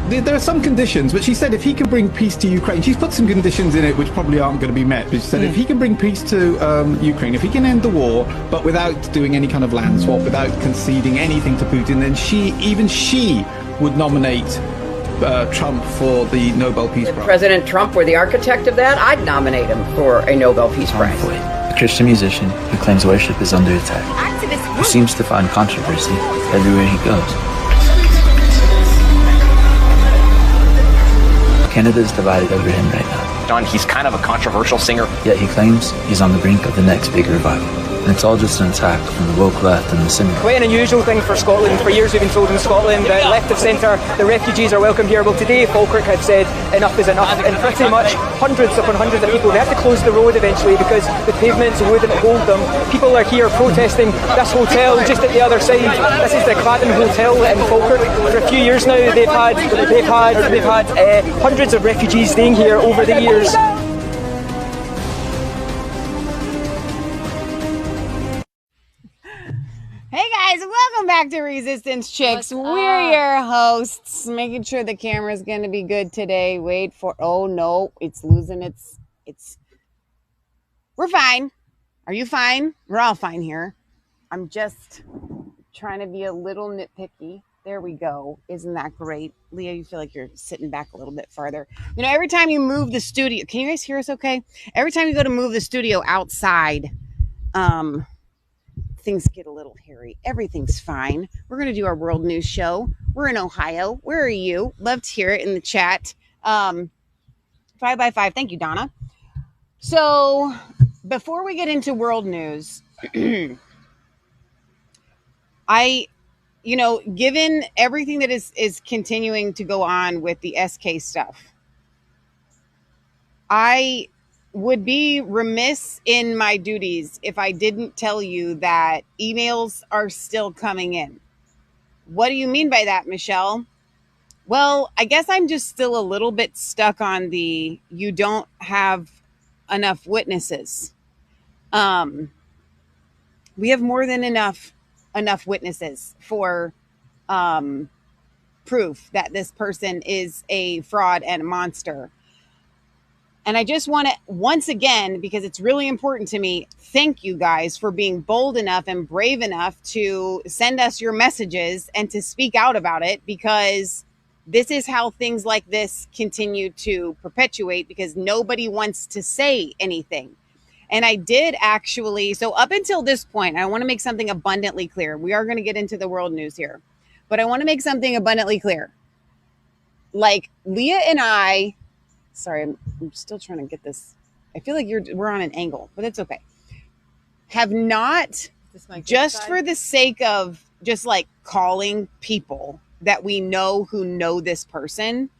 there are some conditions, but she said if he can bring peace to Ukraine, she's put some conditions in it which probably aren't going to be met, but she said if he can bring peace to Ukraine, if he can end the war, but without doing any kind of land swap, without conceding anything to Putin, then even she would nominate Trump for the Nobel Peace Prize. If President Trump were the architect of that, I'd nominate him for a Nobel Peace Prize. Feucht, a Christian musician who claims worship is under attack, who seems to find controversy everywhere he goes. Canada is divided over him right now. He's kind of a controversial singer. Yet he claims he's on the brink of the next big revival. And it's all just an attack from the woke left and the cynical. Quite an unusual thing for Scotland. For years we've been told in Scotland that left of centre, the refugees are welcome here. Well, today Feucht had said enough is enough, and pretty much hundreds upon hundreds of people, they had to close the road eventually because the pavements wouldn't hold them. People are here protesting this hotel just at the other side. This is the Cladden Hotel in Feucht. For a few years now they've had hundreds of refugees staying here over the years. Hey guys, welcome back to Resistance Chicks. We're your hosts, making sure the camera's going to be good today. Wait for, oh no, it's losing its, we're fine. Are you fine? We're all fine here. I'm just trying to be a little nitpicky. There we go. Isn't that great? Leah, you feel like you're sitting back a little bit farther. You know, every time you move the studio, can you guys hear us okay? Every time you go to move the studio outside, things get a little hairy. Everything's fine. We're going to do our world news show. We're in Ohio. Where are you? Love to hear it in the chat. 5x5. Thank you, Donna. So before we get into world news, given everything that is continuing to go on with the SK stuff, I would be remiss in my duties if I didn't tell you that emails are still coming in. What do you mean by that, Michelle? Well, I guess I'm just still a little bit stuck on the you don't have enough witnesses. We have more than enough witnesses for proof that this person is a fraud and a monster. And I just want to, once again, because it's really important to me, thank you guys for being bold enough and brave enough to send us your messages and to speak out about it, because this is how things like this continue to perpetuate, because nobody wants to say anything. And I did actually, so up until this point, I want to make something abundantly clear. We are going to get into the world news here, but I want to make something abundantly clear. Like Leah and I, sorry, I'm still trying to get this. I feel like we're on an angle, but it's okay. Have not, just for the sake of just like calling people that we know who know this person,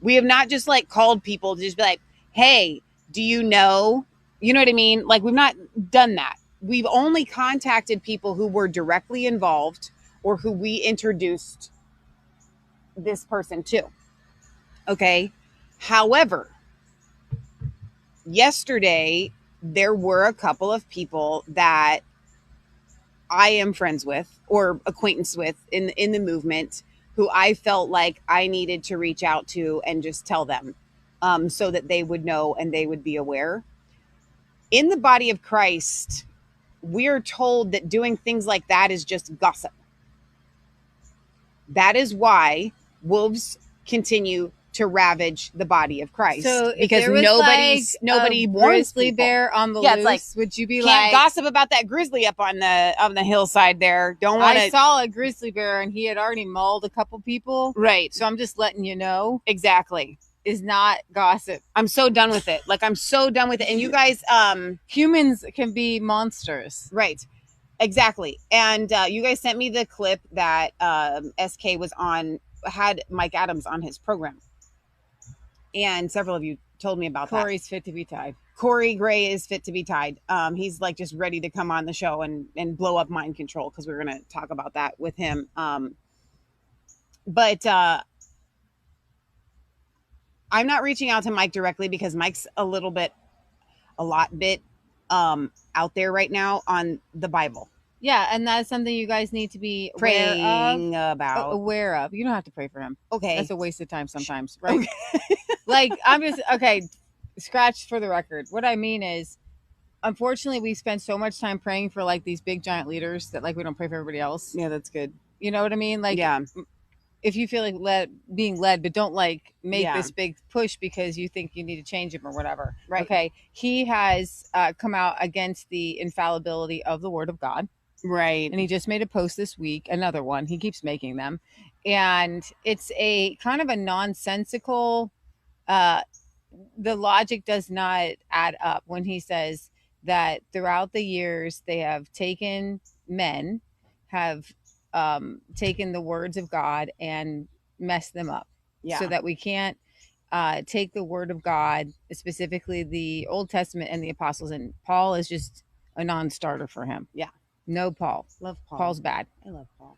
we have not just like called people to just be like, hey, do you know? You know what I mean? Like, we've not done that. We've only contacted people who were directly involved or who we introduced this person to. Okay. However, yesterday, there were a couple of people that I am friends with or acquaintance with in the movement who I felt like I needed to reach out to and just tell them so that they would know and they would be aware. In the body of Christ, we are told that doing things like that is just gossip. That is why wolves continue to ravage the body of Christ. So because nobody warns grizzly people. Bear on the Yeah, loose, it's like, would you be can't like, gossip about that grizzly up on the hillside there? Don't want I to. saw a grizzly bear and he had already mauled a couple people. Right. So I'm just letting you know, Exactly. is not gossip. I'm so done with it. Like, I'm so done with it. And you guys, Humans can be monsters. right. Exactly. And you guys sent me the clip that SK was on, had Mike Adams on his program. And several of you told me about that. Corey's fit to be tied. Corey Gray is fit to be tied. He's like just ready to come on the show and blow up mind control, because we're going to talk about that with him. But I'm not reaching out to Mike directly because Mike's a lot bit out there right now on the Bible. Yeah, and that's something you guys need to be Praying about. about. Aware of. You don't have to pray for him. Okay. That's a waste of time sometimes, right? Like, I'm just, okay, scratch for the record. What I mean is, unfortunately, we spend so much time praying for like these big giant leaders that like we don't pray for everybody else. Yeah, that's good. You know what I mean? Like, Yeah. if you feel like being led, but don't like make Yeah. this big push because you think you need to change him or whatever. Right. Okay. He has come out against the infallibility of the Word of God. Right. And he just made a post this week, another one. He keeps making them. And it's a kind of a nonsensical, the logic does not add up when he says that throughout the years they have taken taken the words of God and messed them up. Yeah. So that we can't take the word of God, specifically the Old Testament and the apostles, and Paul is just a non-starter for him. Yeah. No Paul. Love Paul. Paul's bad. I love Paul.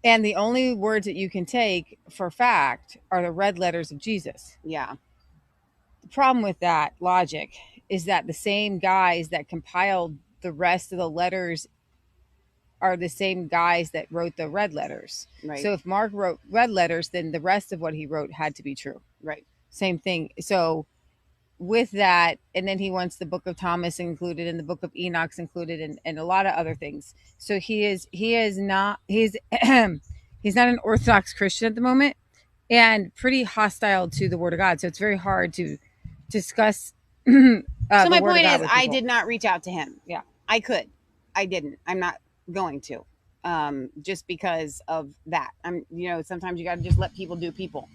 And the only words that you can take for fact are the red letters of Jesus. Yeah. The problem with that logic is that the same guys that compiled the rest of the letters are the same guys that wrote the red letters. Right. So if Mark wrote red letters, then the rest of what he wrote had to be true. Right. Same thing. So with that, and then he wants the book of Thomas included and the book of Enoch's included and a lot of other things. So he's not an Orthodox Christian at the moment and pretty hostile to the Word of God. So it's very hard to discuss. So my point is, I did not reach out to him. Yeah. I could. I didn't. I'm not going to. Just because of that. Sometimes you got to just let people do people.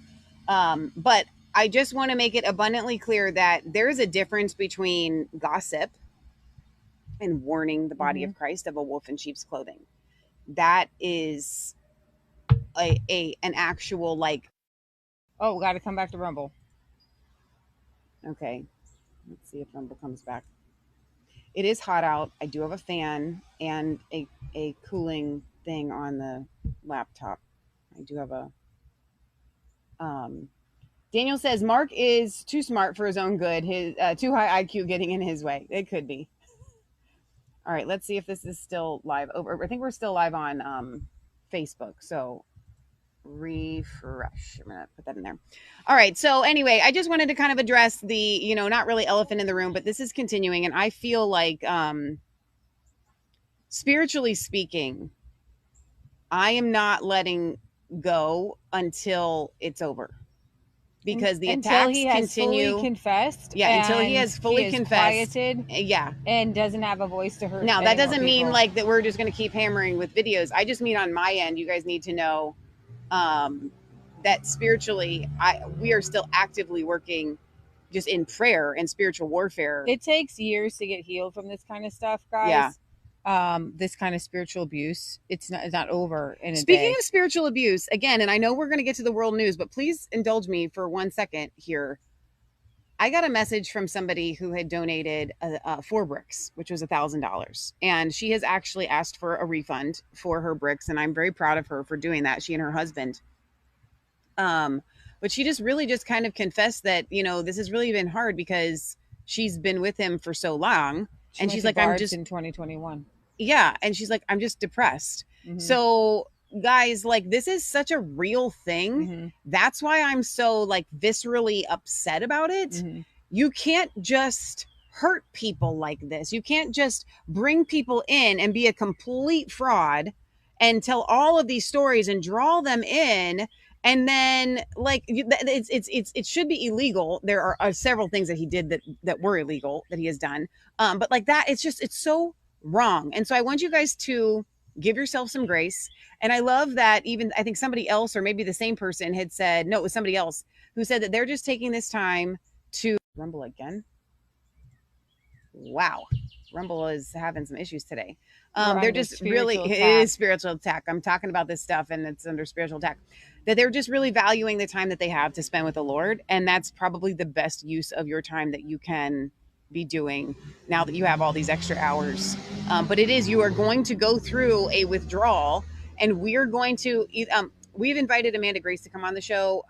But I just want to make it abundantly clear that there's a difference between gossip and warning the body of Christ of a wolf in sheep's clothing. That is an actual like. Oh, got to come back to Rumble. Okay. Let's see if Rumble comes back. It is hot out. I do have a fan and a cooling thing on the laptop. I do have a Daniel says Mark is too smart for his own good. His too high IQ getting in his way. It could be. All right, let's see if this is still live. I think we're still live on Facebook. So refresh. I'm gonna put that in there. All right. So anyway, I just wanted to kind of address the, not really elephant in the room, but this is continuing, and I feel like spiritually speaking, I am not letting go until it's over. Because the attacks he has continue. Fully confessed. Yeah, until he has fully confessed. Quieted, yeah. And doesn't have a voice to hurt. Now, that doesn't mean like that we're just going to keep hammering with videos. I just mean on my end, you guys need to know that spiritually, we are still actively working just in prayer and spiritual warfare. It takes years to get healed from this kind of stuff, guys. Yeah. This kind of spiritual abuse, it's not over in a Speaking day. of spiritual abuse, again, and I know we're going to get to the world news, but please indulge me for 1 second here. I got a message from somebody who had donated 4 bricks, which was $1,000. And she has actually asked for a refund for her bricks. And I'm very proud of her for doing that. She and her husband. But she just kind of confessed that, this has really been hard because she's been with him for so long. And she's like, I'm just in 2021. Yeah. And she's like, I'm just depressed. Mm-hmm. So guys, like, this is such a real thing. Mm-hmm. That's why I'm so like viscerally upset about it. Mm-hmm. You can't just hurt people like this. You can't just bring people in and be a complete fraud and tell all of these stories and draw them in. And then like it should be illegal. There are several things that he did that were illegal that he has done. But like that, it's so wrong. And so I want you guys to give yourself some grace. And I love that I think somebody else, or maybe the same person had said, no, it was somebody else who said that they're just taking this time to Rumble again. Wow. Rumble is having some issues today. They're just really, it is spiritual attack. I'm talking about this stuff and it's under spiritual attack. That they're just really valuing the time that they have to spend with the Lord. And that's probably the best use of your time that you can be doing now that you have all these extra hours. But you are going to go through a withdrawal, and we're going to, we've invited Amanda Grace to come on the show.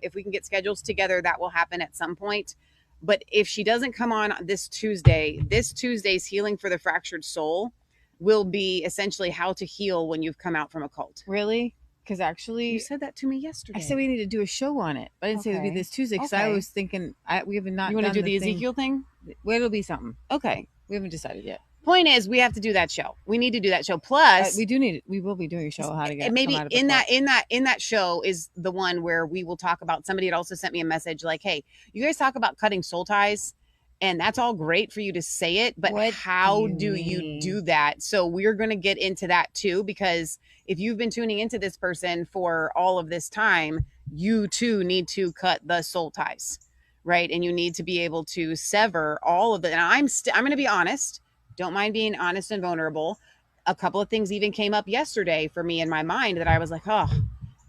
If we can get schedules together, that will happen at some point. But if she doesn't come on this Tuesday's Healing for the Fractured Soul, will be essentially how to heal when you've come out from a cult. Really? Because actually, You said that to me yesterday. I said we need to do a show on it. I didn't say it would be Okay. this Tuesday because I Okay. was thinking we have not. You want to done do the thing. Ezekiel thing? Well, it'll be something. Okay. We haven't decided yet. Point is, we have to do that show. We need to do that show. Plus, we do need. We will be doing a show how to get. maybe come out of a in cult. that show is the one where we will talk about. Somebody had also sent me a message like, "Hey, you guys talk about cutting soul ties, and that's all great for you to say it, but What how do do you you mean? do that?" So we're going to get into that too, because if you've been tuning into this person for all of this time, you too need to cut the soul ties, right? And you need to be able to sever all of it. And I'm going to be honest. Don't mind being honest and vulnerable. A couple of things even came up yesterday for me in my mind that I was like, oh,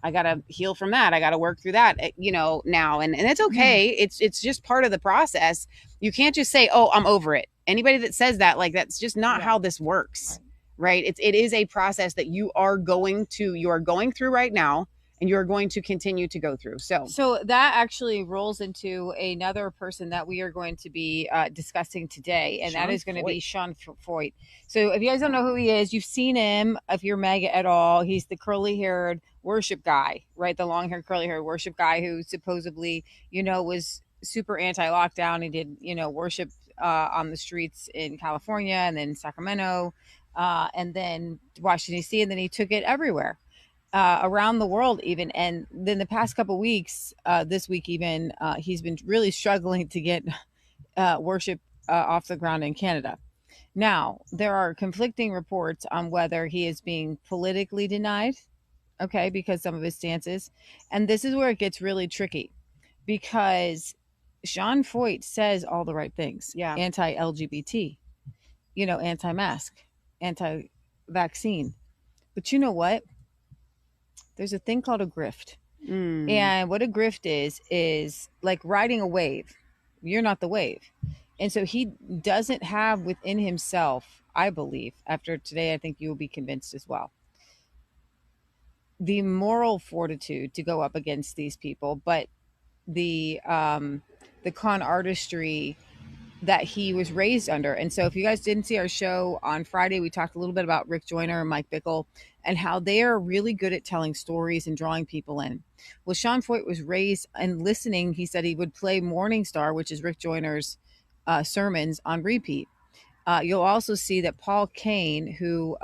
I got to heal from that. I got to work through that, now. And it's okay. It's just part of the process. You can't just say, oh, I'm over it. Anybody that says that, like, that's just not how this works, right? It is a process that you are going through right now, and you're going to continue to go through. So that actually rolls into another person that we are going to be discussing today, and that is going to be Sean Feucht. So if you guys don't know who he is, you've seen him if you're mega at all. He's the curly-haired worship guy, right? The long-haired, curly-haired worship guy who supposedly, was super anti-lockdown. He did, worship on the streets in California and then Sacramento and then Washington, D.C., and then he took it everywhere. Around the world even, and then the past couple weeks, this week even, he's been really struggling to get worship off the ground in Canada. Now, there are conflicting reports on whether he is being politically denied, okay, because some of his stances, and this is where it gets really tricky, because Sean Feucht says all the right things. Yeah. Anti-LGBT, anti-mask, anti-vaccine, but you know what? There's a thing called a grift. And what a grift is like riding a wave. You're not the wave. And so he doesn't have within himself, I believe, after today, I think you will be convinced as well, the moral fortitude to go up against these people, but the con artistry that he was raised under. And so if you guys didn't see our show on Friday, we talked a little bit about Rick Joyner and Mike Bickle and how they are really good at telling stories and drawing people in. Well, Sean Feucht was raised and listening. He said he would play Morning Star, which is Rick Joyner's sermons, on repeat. You'll also see that Paul Kane, who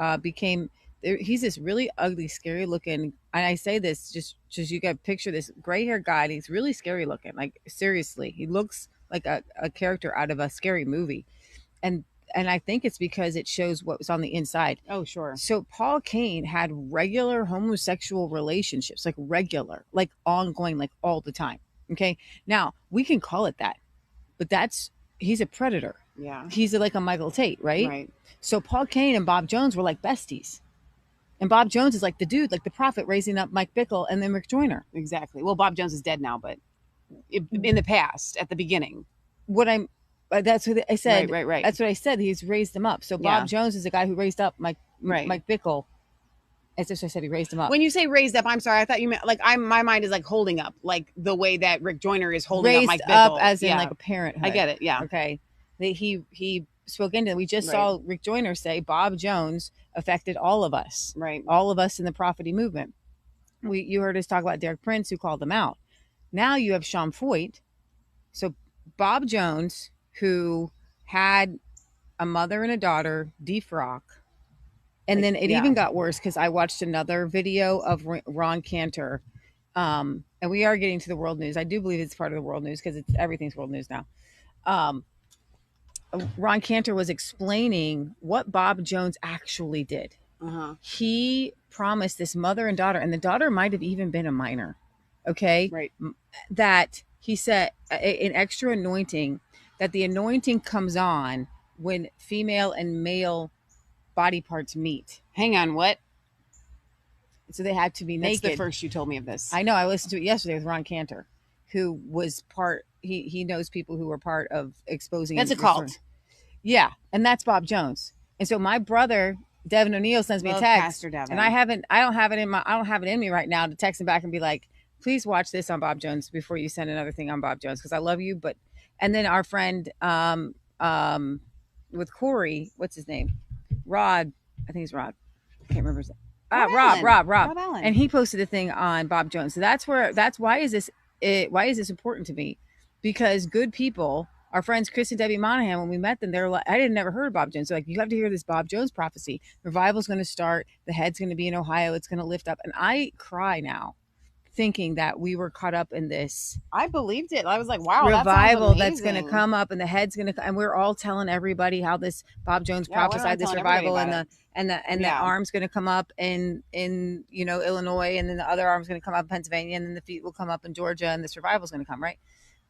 he's this really ugly, scary looking, and I say this just you got to picture this gray haired guy, and he's really scary looking. Like, seriously, he looks like a character out of a scary movie. And I think it's because it shows what was on the inside. Oh, sure. So Paul Kane had regular homosexual relationships, like regular, like ongoing, like all the time. Okay. Now we can call it that, but he's a predator. Yeah. He's like a Michael Tate, right? Right. So Paul Kane and Bob Jones were like besties. And Bob Jones is like the dude, like the prophet raising up Mike Bickle and then Rick Joyner. Exactly. Well, Bob Jones is dead now, but in the past, at the beginning. That's what I said. Right. That's what I said. He's raised him up. So Bob Jones is the guy who raised up Mike Bickle. It's just I said he raised him up. When you say raised up, I'm sorry. I thought you meant like my mind is like holding up, like the way that Rick Joyner is holding up Mike Bickle. Up as in like a parenthood. I get it. Yeah. Okay. He spoke into it. We just saw Rick Joyner say Bob Jones affected all of us. Right. All of us in the prophecy movement. You heard us talk about Derek Prince, who called them out. Now you have Sean Feucht. So Bob Jones, who had a mother and a daughter defrock. And then it even got worse because I watched another video of Ron Cantor. And we are getting to the world news. I do believe it's part of the world news because everything's world news now. Ron Cantor was explaining what Bob Jones actually did. Uh-huh. He promised this mother and daughter, and the daughter might have even been a minor. Okay. Right. That he said an extra anointing, that the anointing comes on when female and male body parts meet. Hang on, what? So they had to be naked. That's the first you told me of this. I know. I listened to it yesterday with Ron Cantor, who was he knows people who were part of exposing. That's a cult. Yeah. And that's Bob Jones. And so my brother, Devin O'Neill, sends me a text. Pastor Devin. And I don't have it in me right now to text him back and be like, please watch this on Bob Jones before you send another thing on Bob Jones, because I love you. And then our friend with Corey, what's his name? Rod I think it's Rob. I can't remember his name. Rob Rob. Allen. And he posted a thing on Bob Jones. So that's why is this important to me? Because good people, our friends Chris and Debbie Monahan, when we met them, they're like, I didn't never heard of Bob Jones. They're like, you have to hear this Bob Jones prophecy. Revival's going to start. The head's going to be in Ohio. It's going to lift up. And I cry now, thinking that we were caught up in this. I believed it. I was like, wow, revival that that's going to come up, and the head's going to, and we're all telling everybody how this Bob Jones prophesied this revival, and the arm's going to come up in Illinois, and then the other arm's going to come up in Pennsylvania, and then the feet will come up in Georgia, and this revival's going to come, right?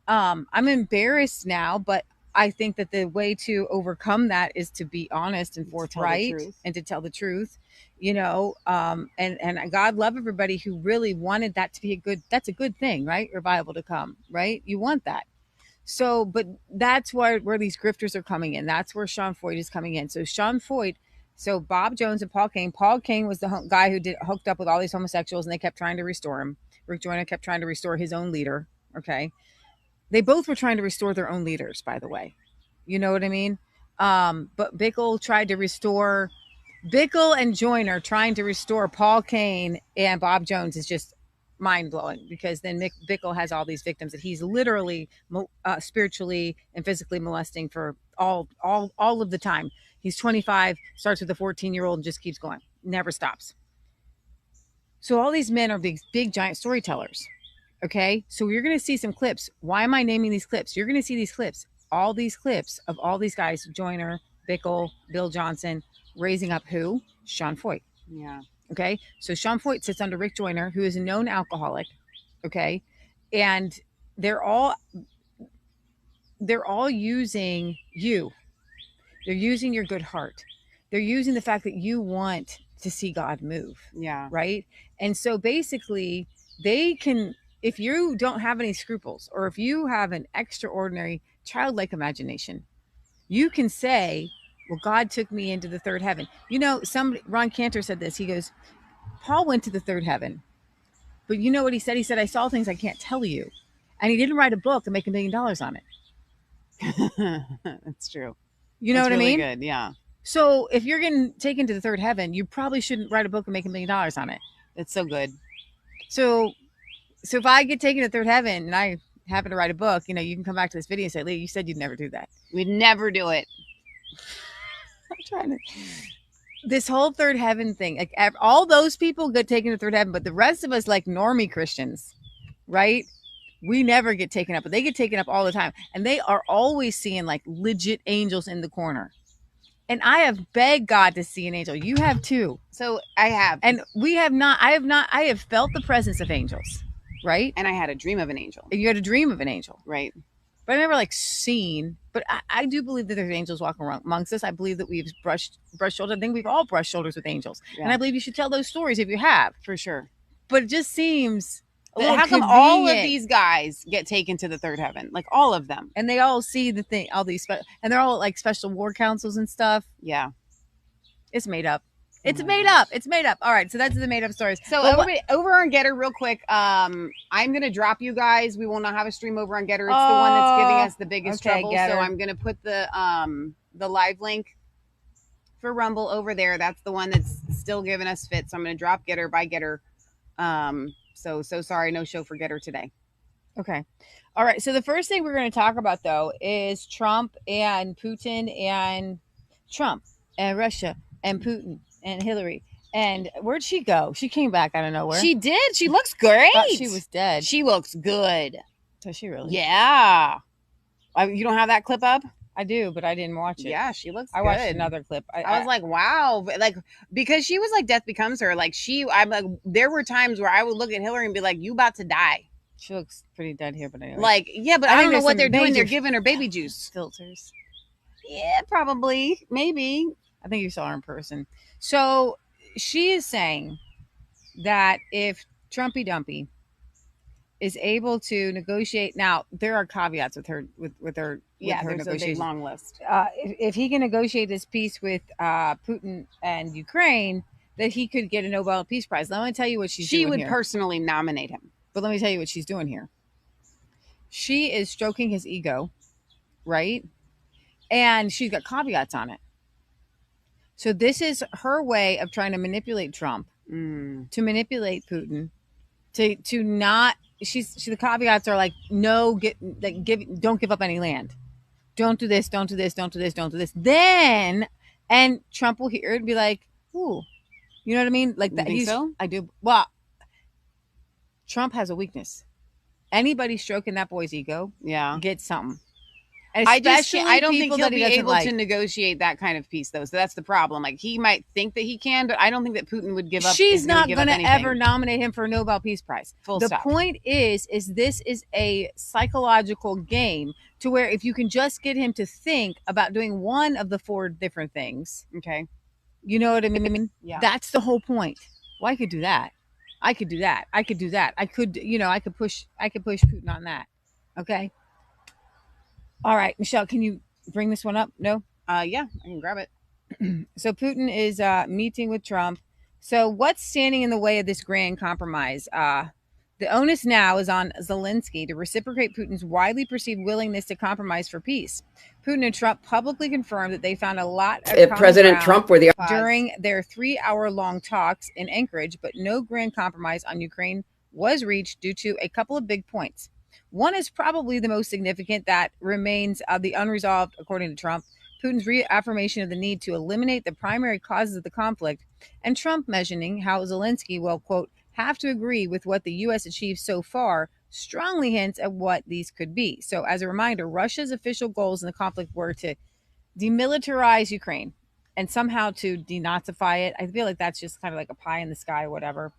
I'm embarrassed now, but I think that the way to overcome that is to be honest and forthright and to tell the truth, and God love everybody who really wanted that to be that's a good thing, right? Revival to come, right? You want that. So, but that's where these grifters are coming in. That's where Sean Feucht is coming in. So Bob Jones and Paul Cain was the guy who hooked up with all these homosexuals, and they kept trying to restore him. Rick Joyner kept trying to restore his own leader. Okay. They both were trying to restore their own leaders, by the way. You know what I mean? But Bickle and Joyner trying to restore Paul Cain and Bob Jones is just mind-blowing, because then Bickle has all these victims that he's literally spiritually and physically molesting for all of the time. He's 25, starts with a 14-year-old and just keeps going, never stops. So all these men are big giant storytellers. Okay, so you're going to see some clips. Why am I naming these clips? You're going to see these clips, all these clips of all these guys, Joyner, Bickle, Bill Johnson, raising up who? Sean Feucht. Yeah. Okay, so Sean Feucht sits under Rick Joyner, who is a known alcoholic. Okay, and they're all using you. They're using your good heart. They're using the fact that you want to see God move. Yeah. Right. And so basically they can, if you don't have any scruples, or if you have an extraordinary childlike imagination, you can say, well, God took me into the third heaven. Ron Cantor said this. He goes, Paul went to the third heaven. But you know what he said? He said, I saw things I can't tell you. And he didn't write a book and make $1 million on it. That's true. You know what really I mean? Good. Yeah. So if you're getting taken to the third heaven, you probably shouldn't write a book and make $1 million on it. It's so good. So if I get taken to third heaven and I happen to write a book, you can come back to this video and say, Lee, you said you'd never do that. We'd never do it. I'm trying to. This whole third heaven thing, like all those people get taken to third heaven, but the rest of us, like normie Christians, right? We never get taken up, but they get taken up all the time. And they are always seeing like legit angels in the corner. And I have begged God to see an angel. You have too. So I have. And we have not. I have felt the presence of angels, right? And I had a dream of an angel. You had a dream of an angel. Right. But I never seen. But I do believe that there's angels walking around amongst us. I believe that we've brushed shoulders. I think we've all brushed shoulders with angels. Yeah. And I believe you should tell those stories if you have. For sure. But it just seems... How come all of these guys get taken to the third heaven? Like all of them. And they all see the thing, all these, and they're all like special war councils and stuff. Yeah. It's made up. It's made up. It's made up. All right. So that's the made up stories. So over on Getter real quick. I'm going to drop you guys. We will not have a stream over on Getter. It's the one that's giving us the biggest trouble. Getter. So I'm going to put the live link for Rumble over there. That's the one that's still giving us fit. So I'm going to drop Getter by Getter. So sorry, no show for Getter today. Okay. All right. So the first thing we're going to talk about, though, is Trump and Putin and Trump and Russia and Putin and Hillary. And where'd she go? She came back out of nowhere. She did. She looks great. I thought she was dead. She looks good. Does she really? Yeah. You don't have that clip up? I do, but I didn't watch it. Yeah, she looks good. I watched another clip. I was like, wow. Like, because she was like Death Becomes Her. Like, I'm like, there were times where I would look at Hillary and be like, you about to die. She looks pretty dead here, but anyway. Like, yeah, but I don't know what they're doing. They're giving her baby juice. Filters. Yeah, probably. Maybe. I think you saw her in person. So she is saying that if Trumpy Dumpy is able to negotiate, now there are caveats with her with her there's a big long list. If he can negotiate this peace with Putin and Ukraine, that he could get a Nobel Peace Prize. Let me tell you what she's doing. She would here. Personally nominate him. But let me tell you what she's doing here. She is stroking his ego, right? And she's got caveats on it. So this is her way of trying to manipulate Trump, to manipulate Putin, to not. The caveats are like, no, don't give up any land. Don't do this. Don't do this. Don't do this. Don't do this. Then, and Trump will hear it and be like, ooh, you know what I mean? Like that. Think so? I do. Well, Trump has a weakness. Anybody stroking that boy's ego, gets something. And I don't think he'll be able like to negotiate that kind of peace, though. So that's the problem. Like, he might think that he can, but I don't think that Putin would give up. She's not going to ever nominate him for a Nobel Peace Prize. The point is this is a psychological game to where if you can just get him to think about doing one of the 4 different things, okay, you know what I mean? Yeah, that's the whole point. Well, I could do that. I could do that. I could do that. I could push Putin on that. Okay. All right, Michelle, can you bring this one up? No? Yeah, I can grab it. So Putin is meeting with Trump. So what's standing in the way of this grand compromise? The onus now is on Zelensky to reciprocate Putin's widely perceived willingness to compromise for peace. Putin and Trump publicly confirmed that they found a lot of If President Trump were the during their 3-hour-long talks in Anchorage, but no grand compromise on Ukraine was reached due to a couple of big points. One is probably the most significant that remains the unresolved, according to Trump, Putin's reaffirmation of the need to eliminate the primary causes of the conflict, and Trump mentioning how Zelensky will, quote, have to agree with what the U.S. achieved so far, strongly hints at what these could be. So as a reminder, Russia's official goals in the conflict were to demilitarize Ukraine and somehow to denazify it. I feel like that's just kind of like a pie in the sky or whatever.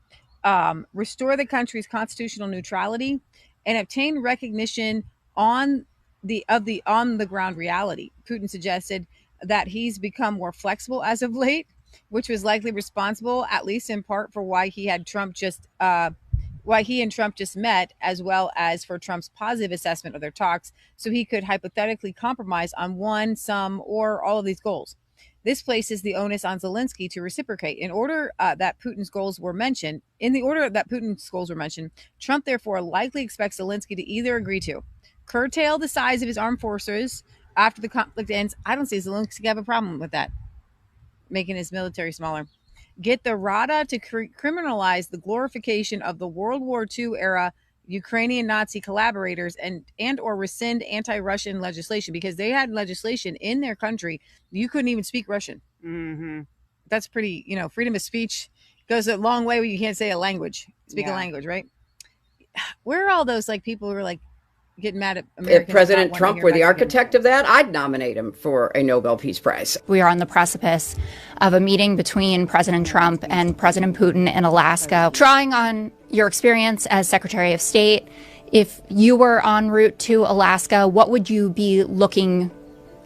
Restore the country's constitutional neutrality and obtain recognition on the on-the-ground reality. Putin suggested that he's become more flexible as of late, which was likely responsible, at least in part, for why he and Trump just met, as well as for Trump's positive assessment of their talks, so he could hypothetically compromise on one, some, or all of these goals. This places the onus on Zelensky to reciprocate. In the order that Putin's goals were mentioned, Trump therefore likely expects Zelensky to either agree to curtail the size of his armed forces after the conflict ends. I don't see Zelensky have a problem with that, making his military smaller. Get the Rada to criminalize the glorification of the World War II era Ukrainian Nazi collaborators and or rescind anti-Russian legislation, because they had legislation in their country. You couldn't even speak Russian. Mm-hmm. That's pretty, freedom of speech goes a long way when you can't say a language, speak a language, right? Where are all those people who are getting mad at Americans? If President Trump were the architect of that, I'd nominate him for a Nobel Peace Prize. We are on the precipice of a meeting between President Trump and President Putin in Alaska. Drawing on your experience as Secretary of State, if you were en route to Alaska, what would you be looking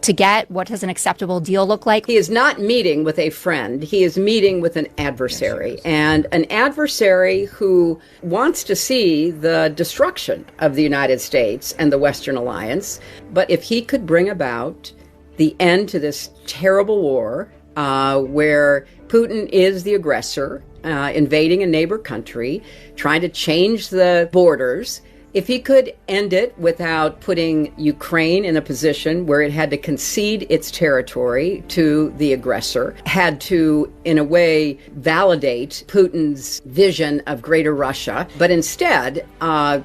to get? What does an acceptable deal look like? He is not meeting with a friend. He is meeting with an adversary, and an adversary who wants to see the destruction of the United States and the Western Alliance. But if he could bring about the end to this terrible war, where Putin is the aggressor, invading a neighbor country, trying to change the borders, if he could end it without putting Ukraine in a position where it had to concede its territory to the aggressor, had to, in a way, validate Putin's vision of greater Russia, but instead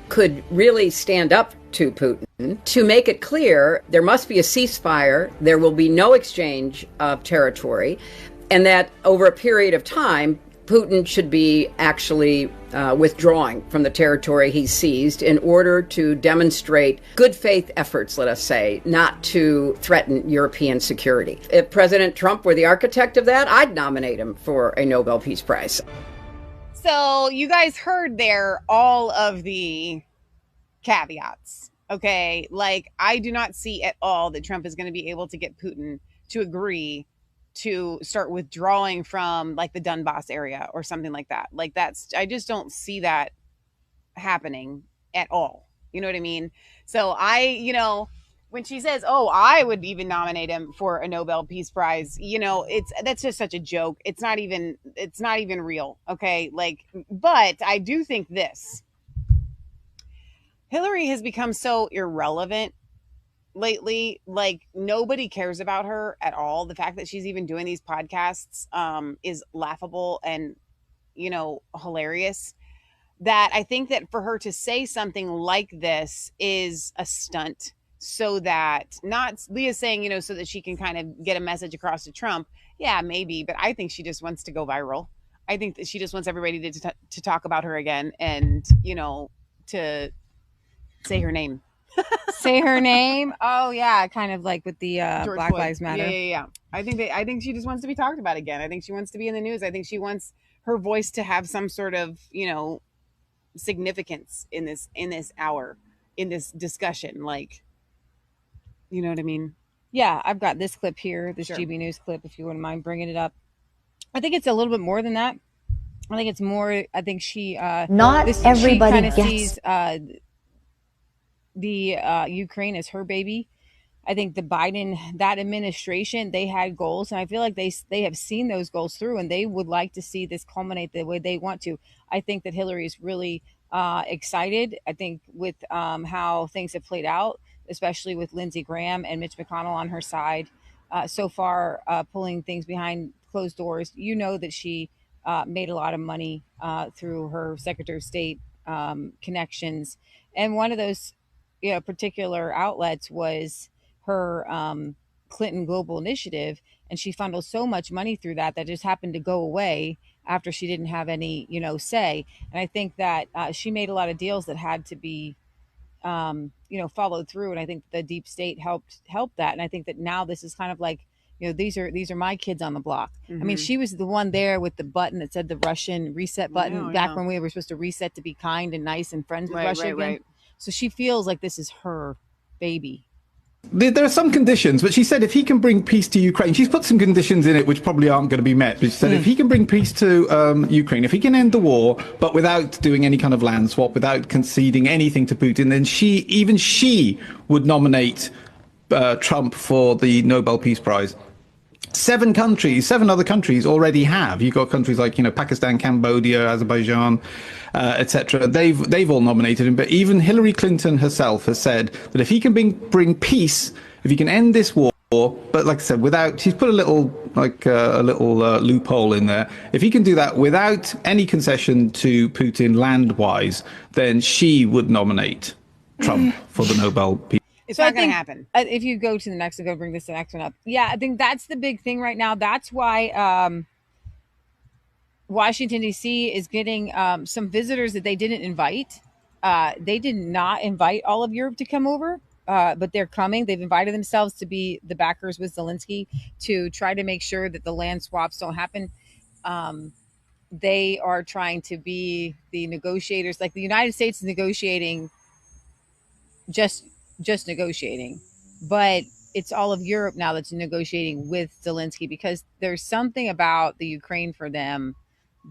could really stand up to Putin to make it clear there must be a ceasefire, there will be no exchange of territory, and that over a period of time, Putin should be actually withdrawing from the territory he seized in order to demonstrate good faith efforts, let us say, not to threaten European security. If President Trump were the architect of that, I'd nominate him for a Nobel Peace Prize. So you guys heard there all of the caveats. Okay, I do not see at all that Trump is going to be able to get Putin to agree to start withdrawing from the Donbass area or something like that. I just don't see that happening at all. You know what I mean? So when she says, "Oh, I would even nominate him for a Nobel Peace Prize," that's just such a joke. It's not even real. Okay. But I do think this. Hillary has become so irrelevant lately. Like, nobody cares about her at all. The fact that she's even doing these podcasts is laughable and, hilarious. That I think that for her to say something like this is a stunt, so that, not Leah's saying, so that she can kind of get a message across to Trump. Yeah, maybe, but I think she just wants to go viral. I think that she just wants everybody to talk about her again, and to say her name. Say her name. Oh yeah, kind of like with the Black Floyd. Lives Matter. Yeah. I think she just wants to be talked about again. I think she wants to be in the news. I think she wants her voice to have some sort of significance in this hour, in this discussion. Like, you know what I mean? Yeah, I've got this clip here, this Sure. GB News clip, if you wouldn't mind bringing it up. I think it's a little bit more than that. I think it's more, I think she everybody kind of gets sees the Ukraine as her baby. I think the Biden, that administration, they had goals, and I feel like they have seen those goals through, and they would like to see this culminate the way they want to. I think that Hillary is really excited. I think with how things have played out, especially with Lindsey Graham and Mitch McConnell on her side so far, pulling things behind closed doors. You know that she made a lot of money through her Secretary of State connections, and one of those particular outlets was her Clinton Global Initiative, and she funneled so much money through that just happened to go away after she didn't have any say. And I think that she made a lot of deals that had to be followed through, and I think the deep state helped that. And I think that now this is kind of like, these are my kids on the block. I mean, she was the one there with the button that said the Russian reset button back when we were supposed to reset to be kind and nice and friends with Russia again. Right. So she feels like this is her baby. There are some conditions, but she said if he can bring peace to Ukraine, she's put some conditions in it which probably aren't going to be met. But she said if he can bring peace to Ukraine, if he can end the war, but without doing any kind of land swap, without conceding anything to Putin, then she would nominate Trump for the Nobel Peace Prize. 7 other countries already have. You've got countries like, Pakistan, Cambodia, Azerbaijan, etc. They've all nominated him. But even Hillary Clinton herself has said that if he can bring peace, if he can end this war, but like I said, she's put a little loophole in there. If he can do that without any concession to Putin land-wise, then she would nominate Trump for the Nobel Peace. It's not going to happen. If you go to the next, go bring the next one up. Yeah, I think that's the big thing right now. That's why Washington, D.C. is getting some visitors that they didn't invite. They did not invite all of Europe to come over, but they're coming. They've invited themselves to be the backers with Zelensky to try to make sure that the land swaps don't happen. They are trying to be the negotiators. Like the United States is negotiating just negotiating, but it's all of Europe now that's negotiating with Zelensky, because there's something about the Ukraine for them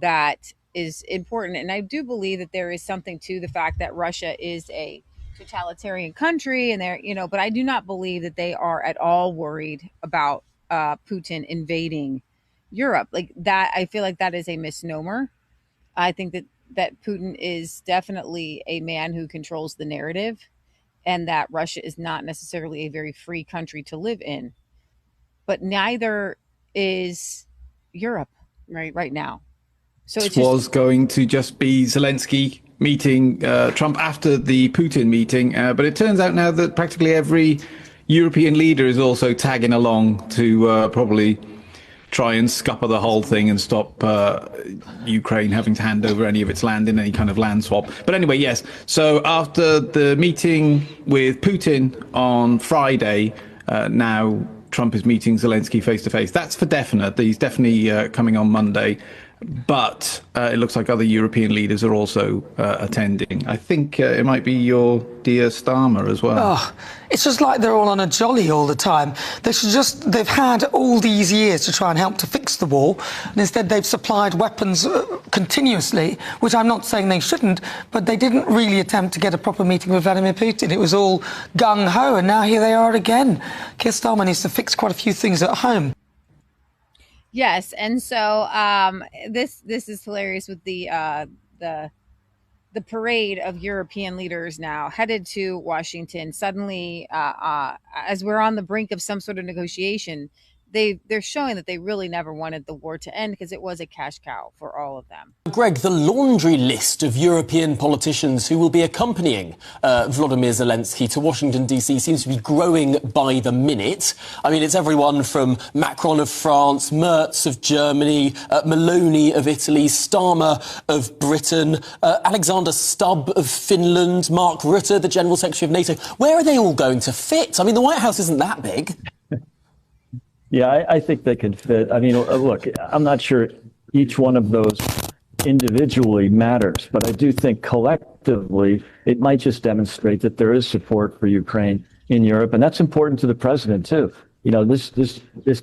that is important. And I do believe that there is something to the fact that Russia is a totalitarian country, and they're, but I do not believe that they are at all worried about Putin invading Europe like that. I feel like that is a misnomer. I think that Putin is definitely a man who controls the narrative, and that Russia is not necessarily a very free country to live in. But neither is Europe right now. So it was going to just be Zelensky meeting Trump after the Putin meeting, but it turns out now that practically every European leader is also tagging along to probably try and scupper the whole thing and stop Ukraine having to hand over any of its land in any kind of land swap. But anyway, yes. So after the meeting with Putin on Friday, now Trump is meeting Zelensky face to face. That's for definite. He's definitely coming on Monday. But it looks like other European leaders are also attending. I think it might be your dear Starmer as well. Oh, it's just like they're all on a jolly all the time. They've had all these years to try and help to fix the war, and instead they've supplied weapons continuously, which I'm not saying they shouldn't, but they didn't really attempt to get a proper meeting with Vladimir Putin. It was all gung-ho, and now here they are again. Keir Starmer needs to fix quite a few things at home. Yes, and so this is hilarious with the the parade of European leaders now headed to Washington suddenly, as we're on the brink of some sort of negotiation, they're showing that they really never wanted the war to end because it was a cash cow for all of them. Greg, the laundry list of European politicians who will be accompanying Volodymyr Zelensky to Washington, D.C. seems to be growing by the minute. I mean, it's everyone from Macron of France, Merz of Germany, Meloni of Italy, Starmer of Britain, Alexander Stubb of Finland, Mark Rutte, the General Secretary of NATO. Where are they all going to fit? I mean, the White House isn't that big. Yeah, I think they can fit. I mean, look, I'm not sure each one of those individually matters, but I do think collectively it might just demonstrate that there is support for Ukraine in Europe, and that's important to the president too. You know, this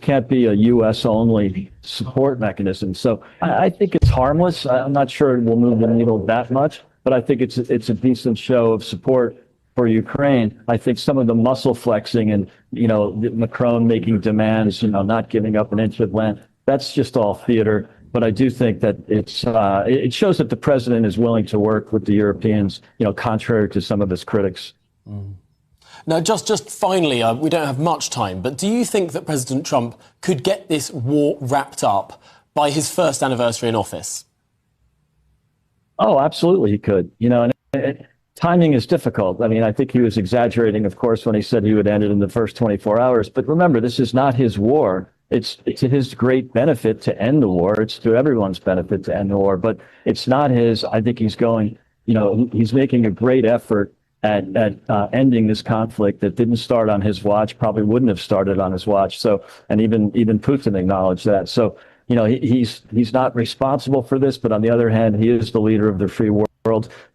can't be a U.S. only support mechanism. So I think it's harmless. I'm not sure it will move the needle that much, but I think it's a decent show of support for Ukraine. I think some of the muscle flexing and, you know, Macron making demands, you know, not giving up an inch of land, that's just all theater. But I do think that it shows that the president is willing to work with the Europeans, you know, contrary to some of his critics. Mm. Now, just finally, we don't have much time, but do you think that President Trump could get this war wrapped up by his first anniversary in office? Oh, absolutely he could. You know, and timing is difficult. I mean, I think he was exaggerating, of course, when he said he would end it in the first 24 hours. But remember, this is not his war. It's to his great benefit to end the war. It's to everyone's benefit to end the war. But it's not his. I think he's going, you know, he's making a great effort at ending this conflict that didn't start on his watch, probably wouldn't have started on his watch. So, and even Putin acknowledged that. So, you know, he's not responsible for this, but on the other hand, he is the leader of the free world.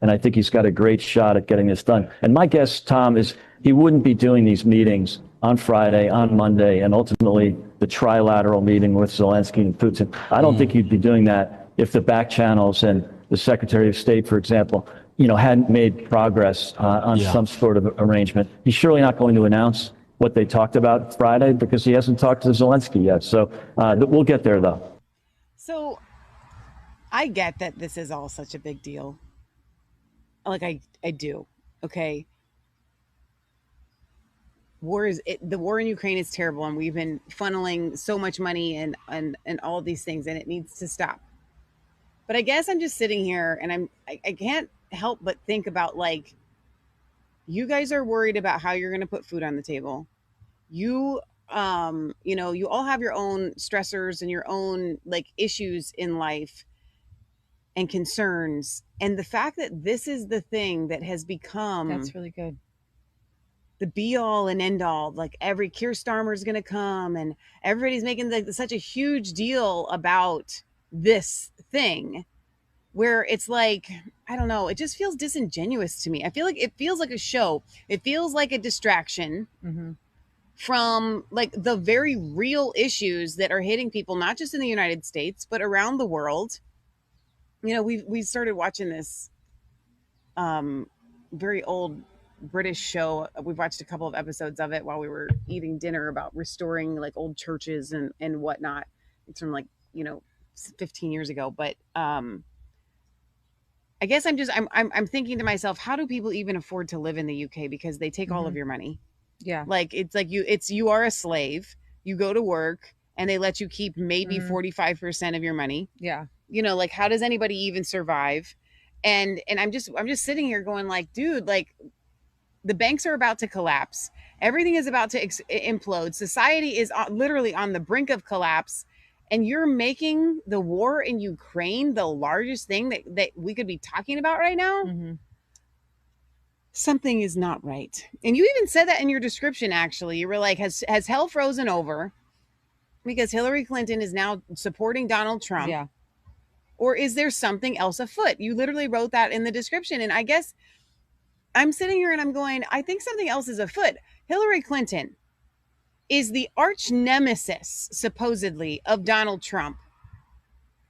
And I think he's got a great shot at getting this done. And my guess, Tom, is he wouldn't be doing these meetings on Friday, on Monday, and ultimately the trilateral meeting with Zelensky and Putin. I don't think he'd be doing that if the back channels and the Secretary of State, for example, you know, hadn't made progress on some sort of arrangement. He's surely not going to announce what they talked about Friday because he hasn't talked to Zelensky yet. So we'll get there, though. So I get that this is all such a big deal. Like I do. Okay. The war in Ukraine is terrible, and we've been funneling so much money and all of these things, and it needs to stop. But I guess I'm just sitting here and I can't help but think about, like, you guys are worried about how you're going to put food on the table. You you know, you all have your own stressors and your own, like, issues in life and concerns. And the fact that this is the thing that has become, that's really good, the be all and end all, like every Keir Starmer is going to come and everybody's making such a huge deal about this thing, where it's like, I don't know, it just feels disingenuous to me. I feel like it feels like a show. It feels like a distraction from, like, the very real issues that are hitting people, not just in the United States, but around the world. You know, we started watching this very old British show. We've watched a couple of episodes of it while we were eating dinner, about restoring, like, old churches and whatnot. It's from, like, you know, 15 years ago. But I guess I'm thinking to myself, how do people even afford to live in the UK? Because they take all of your money. Yeah. Like, it's like you are a slave. You go to work and they let you keep maybe 45% of your money. Yeah. You know, like, how does anybody even survive? And I'm just sitting here going, like, dude, like, the banks are about to collapse. Everything is about to implode. Society is literally on the brink of collapse. And you're making the war in Ukraine the largest thing that we could be talking about right now. Something is not right. And you even said that in your description, actually. You were like, has hell frozen over because Hillary Clinton is now supporting Donald Trump? Yeah. Or is there something else afoot? You literally wrote that in the description. And I guess I'm sitting here and I'm going, I think something else is afoot. Hillary Clinton is the arch nemesis, supposedly, of Donald Trump.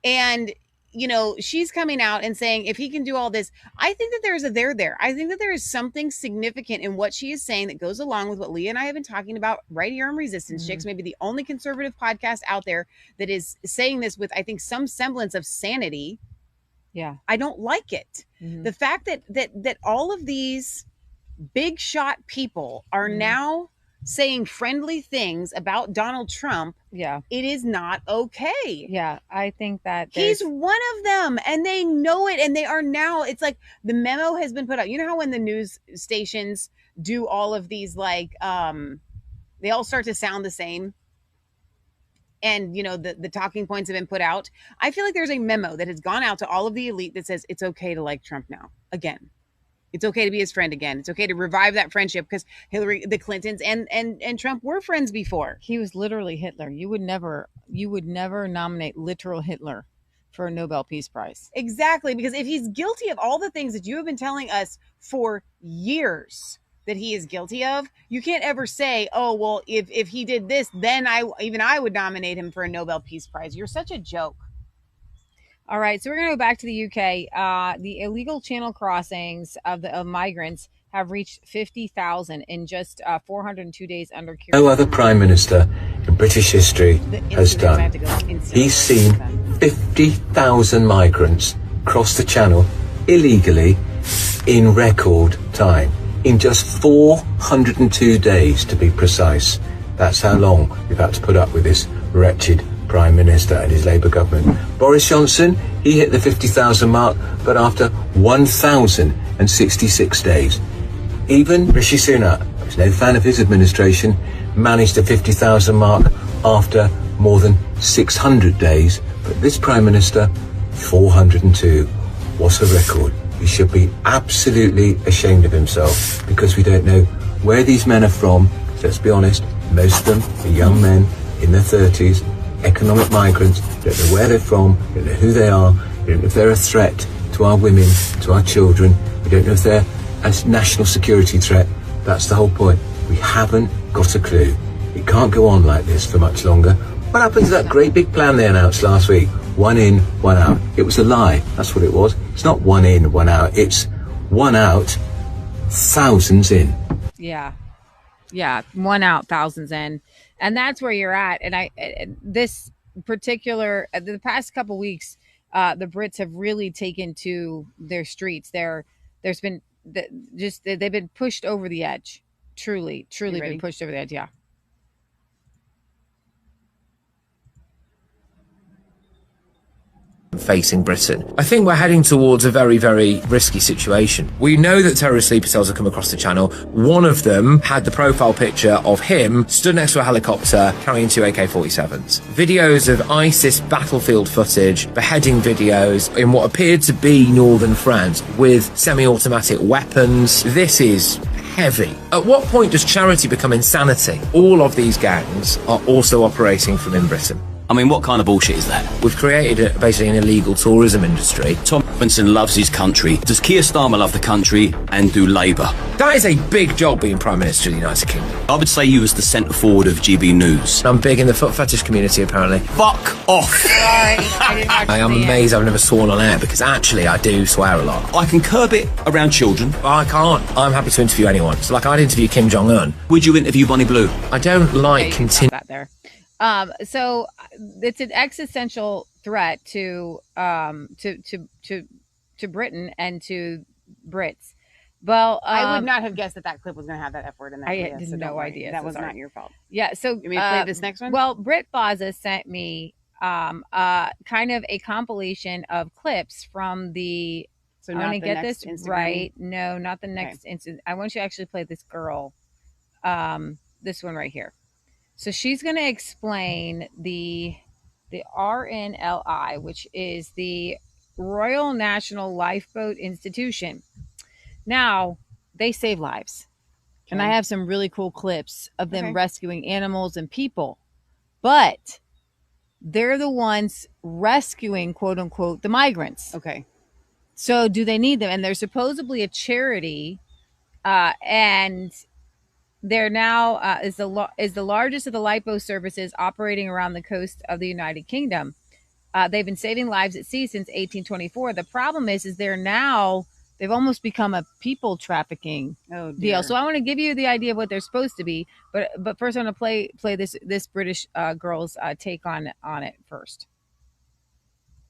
And, you know, she's coming out and saying, if he can do all this, I think that there's a there. I think that there is something significant in what she is saying that goes along with what Leah and I have been talking about right here on Resistance Chicks, maybe the only conservative podcast out there that is saying this with, I think, some semblance of sanity. Yeah. I don't like it. The fact that all of these big shot people are now saying friendly things about Donald Trump. Yeah. It is not okay. Yeah. I think that he's one of them, and they know it, and they are now, it's like the memo has been put out. You know how when the news stations do all of these, like, they all start to sound the same, and you know the talking points have been put out. I feel like there's a memo that has gone out to all of the elite that says it's okay to like Trump now again. It's okay to be his friend again. It's okay to revive that friendship, because the Clintons and Trump were friends before. He was literally Hitler. You would never nominate literal Hitler for a Nobel Peace Prize. Exactly, because if he's guilty of all the things that you have been telling us for years that he is guilty of, you can't ever say, oh, well, if he did this, then I would nominate him for a Nobel Peace Prize. You're such a joke. All right, so we're going to go back to the UK. The illegal channel crossings of migrants have reached 50,000 in just 402 days under. No other Prime Minister in British history has done. He's seen 50,000 migrants cross the Channel illegally in record time. In just 402 days, to be precise. That's how long we've had to put up with this wretched Prime Minister and his Labour government. Boris Johnson, he hit the 50,000 mark, but after 1,066 days. Even Rishi Sunak, who's no fan of his administration, managed the 50,000 mark after more than 600 days. But this Prime Minister, 402. What a record. He should be absolutely ashamed of himself, because we don't know where these men are from. Let's be honest, most of them are young men in their 30s, economic migrants. We don't know where they're from, we don't know who they are, we don't know if they're a threat to our women, to our children, we don't know if they're a national security threat. That's the whole point. We haven't got a clue. It can't go on like this for much longer. What happened to that great big plan they announced last week? 1 in, 1 out. It was a lie. That's what it was. It's not 1 in, 1 out. It's 1 out, thousands in. Yeah. 1 out, thousands in. And that's where you're at. And this particular, the past couple weeks, the Brits have really taken to their streets. They've been pushed over the edge. Truly been pushed over the edge. Yeah. Facing Britain. I think we're heading towards a very, very risky situation. We know that terrorist sleeper cells have come across the Channel. One of them had the profile picture of him stood next to a helicopter carrying 2 AK-47s. Videos of ISIS battlefield footage, beheading videos in what appeared to be northern France with semi-automatic weapons. This is heavy. At what point does charity become insanity? All of these gangs are also operating from in Britain. I mean, what kind of bullshit is that? We've created basically an illegal tourism industry. Tom Robinson loves his country. Does Keir Starmer love the country and do Labour? That is a big job, being Prime Minister of the United Kingdom. I would say you as the centre forward of GB News. I'm big in the foot fetish community, apparently. Fuck off! Sorry, I didn't I am amazed I've never sworn on air, because actually I do swear a lot. I can curb it around children. I can't. I'm happy to interview anyone. So, like, I'd interview Kim Jong-un. Would you interview Bonnie Blue? I don't like continuing. That there. So it's an existential threat to Britain and to Brits. Well, I would not have guessed that clip was going to have that F word in there. I had no idea. That was not your fault. Yeah. So you mean play this next one? Well, Brit Plaza sent me kind of a compilation of clips from the. So I want to get this Instagram? right. No, not the next instant. I want you to actually play this girl. This one right here. So she's going to explain the RNLI, which is the Royal National Lifeboat Institution. Now, they save lives. Okay. And I have some really cool clips of them rescuing animals and people. But they're the ones rescuing, quote unquote, the migrants. Okay. So do they need them? And they're supposedly a charity, and they're now is the largest of the lifeboat services operating around the coast of the United Kingdom. They've been saving lives at sea since 1824. The problem is they've almost become a people trafficking deal. So I want to give you the idea of what they're supposed to be, but first I want to play this British girl's take on it first.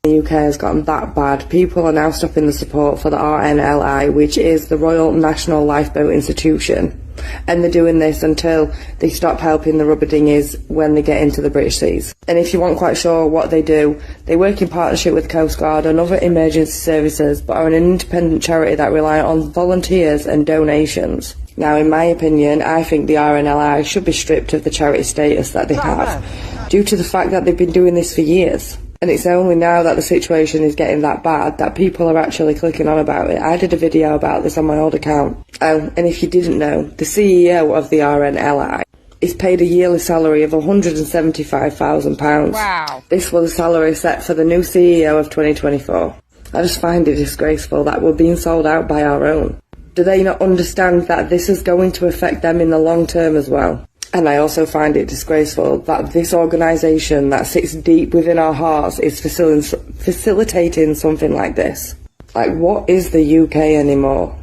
The UK has gotten that bad. People are now stopping the support for the RNLI, which is the Royal National Lifeboat Institution. And they're doing this until they stop helping the rubber dinghies when they get into the British seas. And if you weren't quite sure what they do, they work in partnership with the Coast Guard and other emergency services, but are an independent charity that rely on volunteers and donations. Now, in my opinion, I think the RNLI should be stripped of the charity status that they have, due to the fact that they've been doing this for years. And it's only now that the situation is getting that bad that people are actually clicking on about it. I did a video about this on my old account. Oh, and if you didn't know, the CEO of the RNLI is paid a yearly salary of £175,000. Wow. This was a salary set for the new CEO of 2024. I just find it disgraceful that we're being sold out by our own. Do they not understand that this is going to affect them in the long term as well? And I also find it disgraceful that this organisation that sits deep within our hearts is facilitating something like this. Like, what is the UK anymore?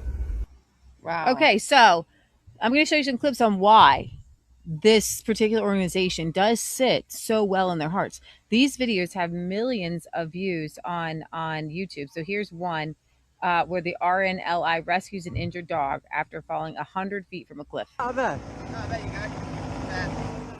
Wow. Okay, so I'm going to show you some clips on why this particular organization does sit so well in their hearts. These videos have millions of views on YouTube. So here's one where the RNLI rescues an injured dog after falling 100 feet from a cliff. Oh, there. There you go.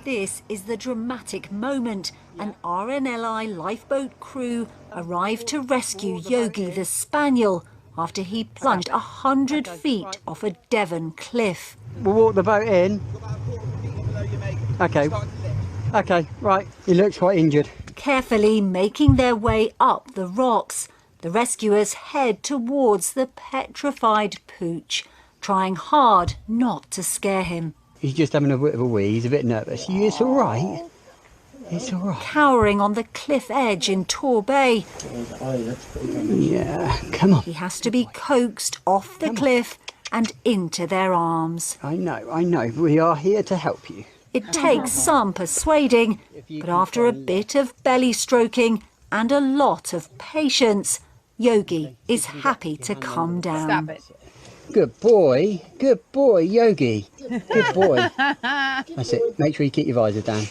This is the dramatic moment. An RNLI lifeboat crew arrived to rescue Yogi the spaniel after he plunged 100 feet off a Devon cliff. We'll walk the boat in. Okay. Okay, right. He looks quite injured. Carefully making their way up the rocks, the rescuers head towards the petrified pooch, trying hard not to scare him. He's just having a bit of a wee. He's a bit nervous. It's all right. It's all right. Cowering on the cliff edge in Tor Bay. Yeah, come on. He has to be coaxed off the cliff and into their arms. I know. We are here to help you. It takes some persuading, but after a bit of belly stroking and a lot of patience, Yogi is happy to come down. Stop it. Good boy, Yogi. Good boy. That's it. Make sure you keep your visor down.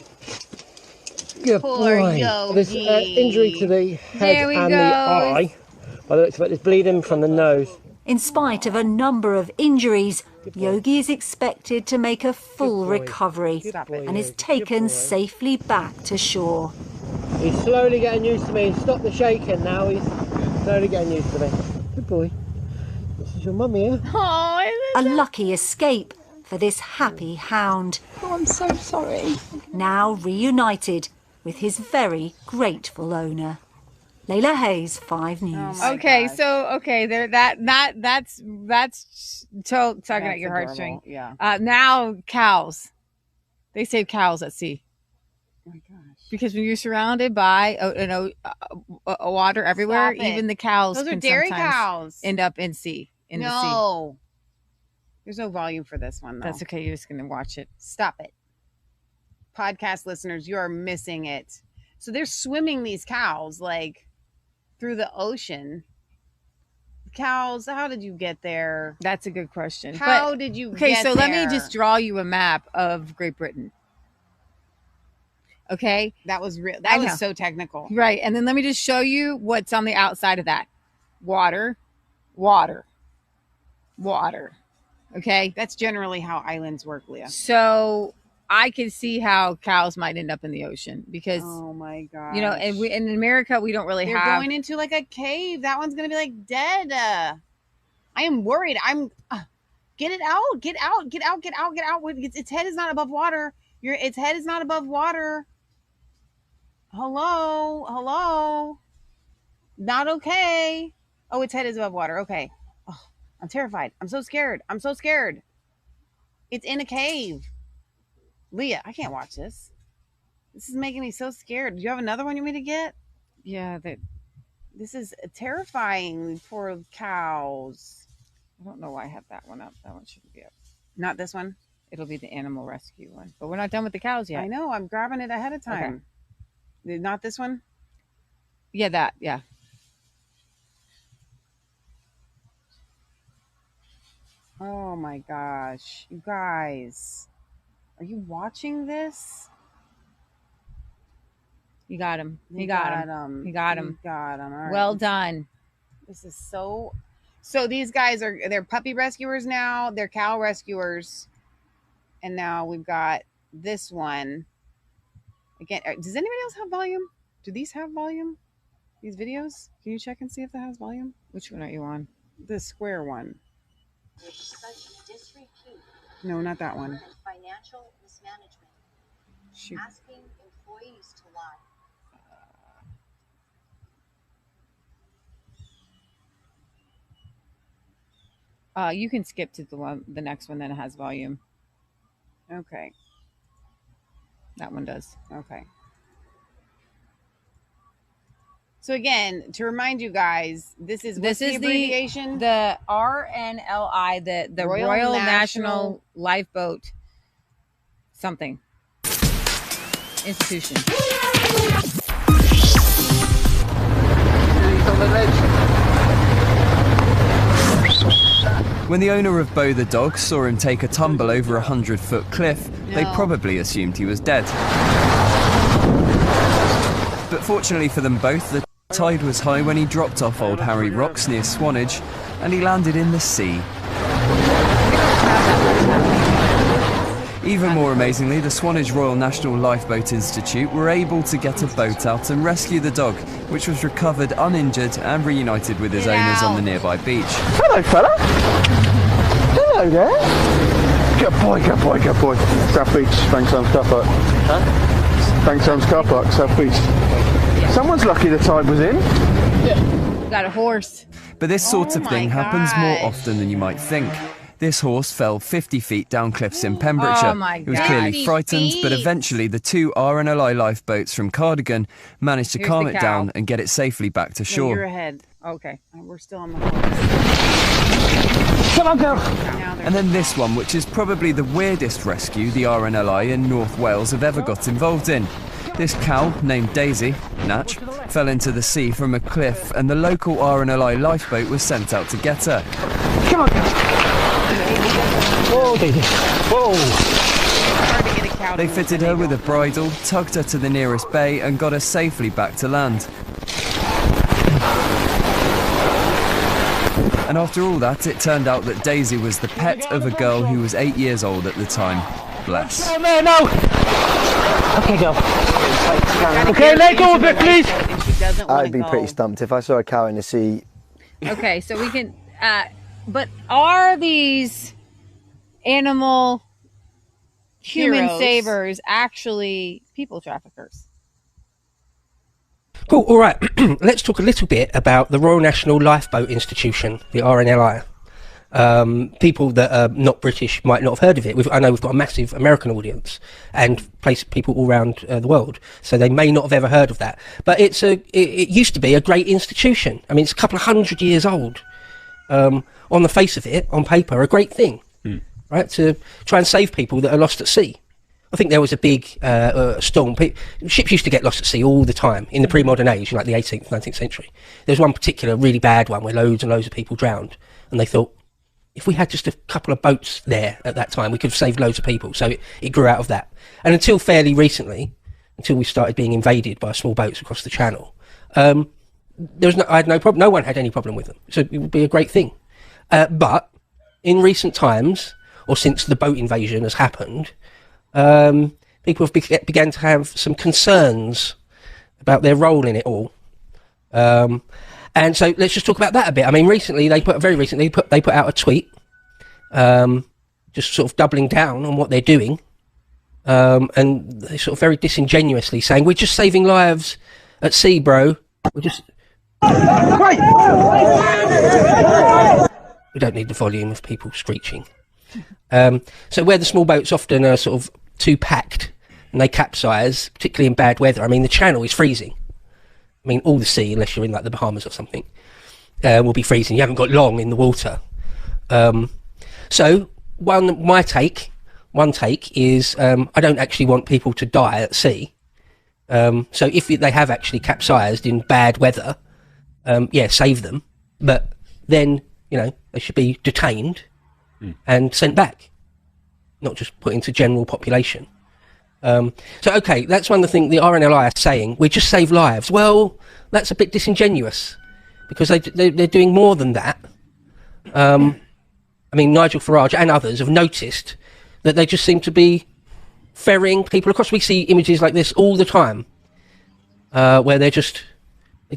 Good boy. Yogi. There's injury to the head and the eye. By the looks of it, there's bleeding from the nose. In spite of a number of injuries, Yogi is expected to make a full recovery and is taken safely back to shore. He's slowly getting used to me. Stop the shaking now. He's slowly getting used to me. Good boy. This is your mummy here. A lucky escape for this happy hound. Oh, I'm so sorry. Now reunited with his very grateful owner. Layla Hayes, 5 News. There that's tugging at your heartstring. Yeah. Now cows, they save cows at sea. Oh my gosh. Because when you're surrounded by water everywhere, even the cows Those are can dairy sometimes cows. end up in sea. The sea. No. There's no volume for this one, though. That's okay. You're just going to watch it. Stop it. Podcast listeners, you are missing it. So they're swimming these cows, like, through the ocean. Cows, how did you get there? That's a good question. How did you get there? Okay, so let me just draw you a map of Great Britain. Okay? That was real. That was so technical. Right. And then let me just show you what's on the outside of that. Water. Okay? That's generally how islands work, Leah. So I can see how cows might end up in the ocean because, oh my god, and in America we don't really They're have. going into like a cave. That one's gonna be like dead. I am worried. Get it out. Get out. Its head is not above water. Its head is not above water. Hello. Not okay. Oh, its head is above water. Okay. Oh, I'm terrified. I'm so scared. It's in a cave. Leah, I can't watch this. This is making me so scared. Do you have another one you want me to get? Yeah, this is terrifying. Poor cows. I don't know why I have that one up. That one shouldn't be up. Not this one? It'll be the animal rescue one. But we're not done with the cows yet. I know. I'm grabbing it ahead of time. Okay. Not this one? Yeah, that. Yeah. Oh my gosh. You guys. Are you watching this? You got him. He got him. He got him. All right. Well done. This is so these guys they're puppy rescuers now. They're cow rescuers. And now we've got this one. Again, does anybody else have volume? Do these have volume? These videos? Can you check and see if that has volume? Which one are you on? The square one. No, not that one. Financial mismanagement. Shoot. Asking employees to lie. You can skip to the next one that has volume. Okay. That one does. Okay. So again, to remind you guys, this is the abbreviation? The RNLI, the Royal National Lifeboat something institution. When the owner of Bo the dog saw him take a tumble over a 100-foot cliff, they probably assumed he was dead. But fortunately for them both, the tide was high when he dropped off Old Harry Rocks near Swanage, and he landed in the sea. Even more amazingly, the Swanage Royal National Lifeboat Institute were able to get a boat out and rescue the dog, which was recovered uninjured and reunited with his owners on the nearby beach. Hello, fella. Hello there. Good boy, good boy, good boy. South Beach, Bankstown's car park. Huh? Bankstown's car park, South Beach. Yeah. Someone's lucky the tide was in. Yeah. Got a horse. But this sort of thing happens more often than you might think. This horse fell 50 feet down cliffs in Pembrokeshire. Oh my He was clearly frightened, but eventually the two RNLI lifeboats from Cardigan managed to calm it down and get it safely back to shore. You're ahead. Okay, we're still on the horse. Come on, girl. And then this one, which is probably the weirdest rescue the RNLI in North Wales have ever got involved in. This cow, named Daisy, Natch, fell into the sea from a cliff, and the local RNLI lifeboat was sent out to get her. Come on, girl. Whoa, Daisy. Whoa. They fitted her with a bridle, tugged her to the nearest bay, and got her safely back to land. And after all that, it turned out that Daisy was the pet of a girl who was 8 years old at the time. Bless. Oh, man, no. Okay, girl. Okay, let go of it, please. I'd be pretty stumped if I saw a cow in the sea. Okay, so we can... but are these animal human Heroes. savers actually people traffickers? Cool, all right. Let's talk a little bit about the Royal National Lifeboat Institution, the RNLI. People that are not British might not have heard of it. I know we've got a massive American audience and people all around the world, so they may not have ever heard of that. But it used to be a great institution. I mean, it's a couple of 100 years old. On the face of it, on paper, a great thing, right? To try and save people that are lost at sea. I think there was a big storm. Ships used to get lost at sea all the time in the pre-modern age, like the 18th, 19th century. There was one particular really bad one where loads and loads of people drowned, and they thought, if we had just a couple of boats there at that time, we could have saved loads of people. So it grew out of that. And until fairly recently, until we started being invaded by small boats across the channel, I had no problem. No one had any problem with them. So it would be a great thing. But in recent times, or since the boat invasion has happened, people have began to have some concerns about their role in it all. And so let's just talk about that a bit. I mean, they put out a tweet, just sort of doubling down on what they're doing, and they sort of very disingenuously saying, "We're just saving lives at sea, bro. We're just." We don't need the volume of people screeching. So where the small boats often are sort of too packed and they capsize, particularly in bad weather. I mean, the channel is freezing. I mean, all the sea, unless you're in like the Bahamas or something, will be freezing. You haven't got long in the water. So one take is I don't actually want people to die at sea. So if they have actually capsized in bad weather, save them. But then, they should be detained and sent back, not just put into general population. So, okay, that's one of the things the RNLI are saying. We just save lives. Well, that's a bit disingenuous because they're doing more than that. I mean, Nigel Farage and others have noticed that they just seem to be ferrying people across. We see images like this all the time, where they just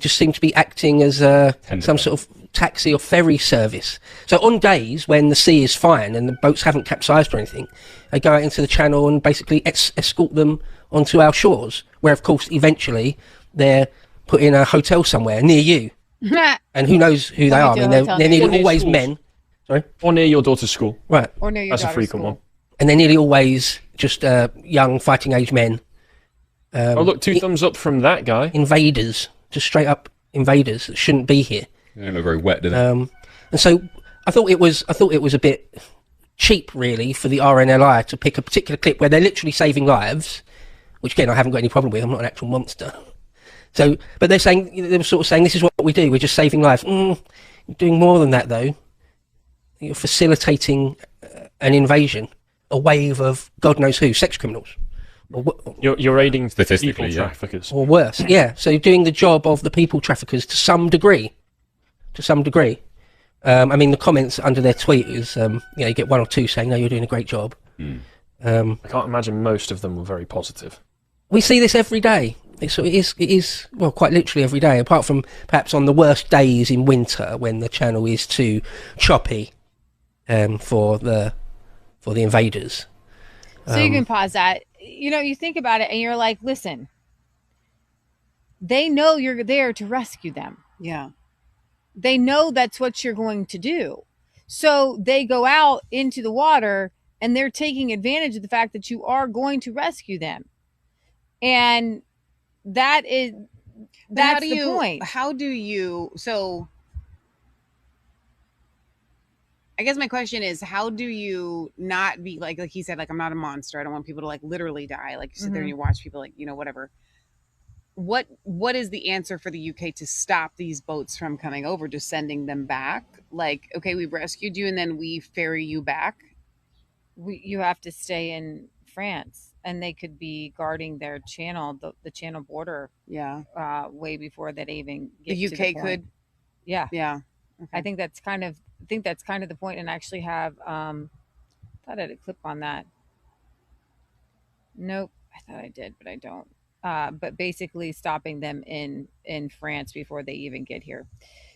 seem to be acting as some sort of taxi or ferry service. So on days when the sea is fine and the boats haven't capsized or anything, they go out into the channel and basically escort them onto our shores, where of course eventually they're put in a hotel somewhere near you. And who knows who they are. I mean, they're nearly always men. Sorry? Or near your daughter's school. Right. Or near your That's a daughter's frequent school. one. And they're nearly always just young fighting age men. Oh, look, 2 thumbs up from that guy. Invaders. Just straight up invaders that shouldn't be here. They don't look very wet, do they? And so I thought it was a bit cheap, really, for the RNLI to pick a particular clip where they're literally saving lives, which again I haven't got any problem with. I'm not an actual monster. So, but they were sort of saying this is what we do. We're just saving lives. You're doing more than that, though. You're facilitating an invasion, a wave of God knows who, sex criminals. You're aiding statistically, people traffickers. Or worse, yeah. So you're doing the job of the people traffickers to some degree. I mean, the comments under their tweet is, you get 1 or 2 saying, no, you're doing a great job. I can't imagine most of them were very positive. We see this every day. It is, well, quite literally every day, apart from perhaps on the worst days in winter when the channel is too choppy for the invaders. So you can pause that. You think about it and you're like, listen, they know you're there to rescue them. Yeah. They know that's what you're going to do. So they go out into the water and they're taking advantage of the fact that you are going to rescue them. And that's the point. How do you, so I guess my question is, how do you not be like he said, like, I'm not a monster. I don't want people to like literally die. Like you sit there and you watch people like, whatever. What is the answer for the UK to stop these boats from coming over, just sending them back? Like, okay, we've rescued you and then we ferry you back. You have to stay in France, and they could be guarding their channel, the channel border. Yeah. Way before that even get The to UK the point. could. Yeah. Yeah. Okay. I think that's kind of the point. And I actually have thought I had a clip on that. Nope, I thought I did, but I don't. But basically stopping them in France before they even get here.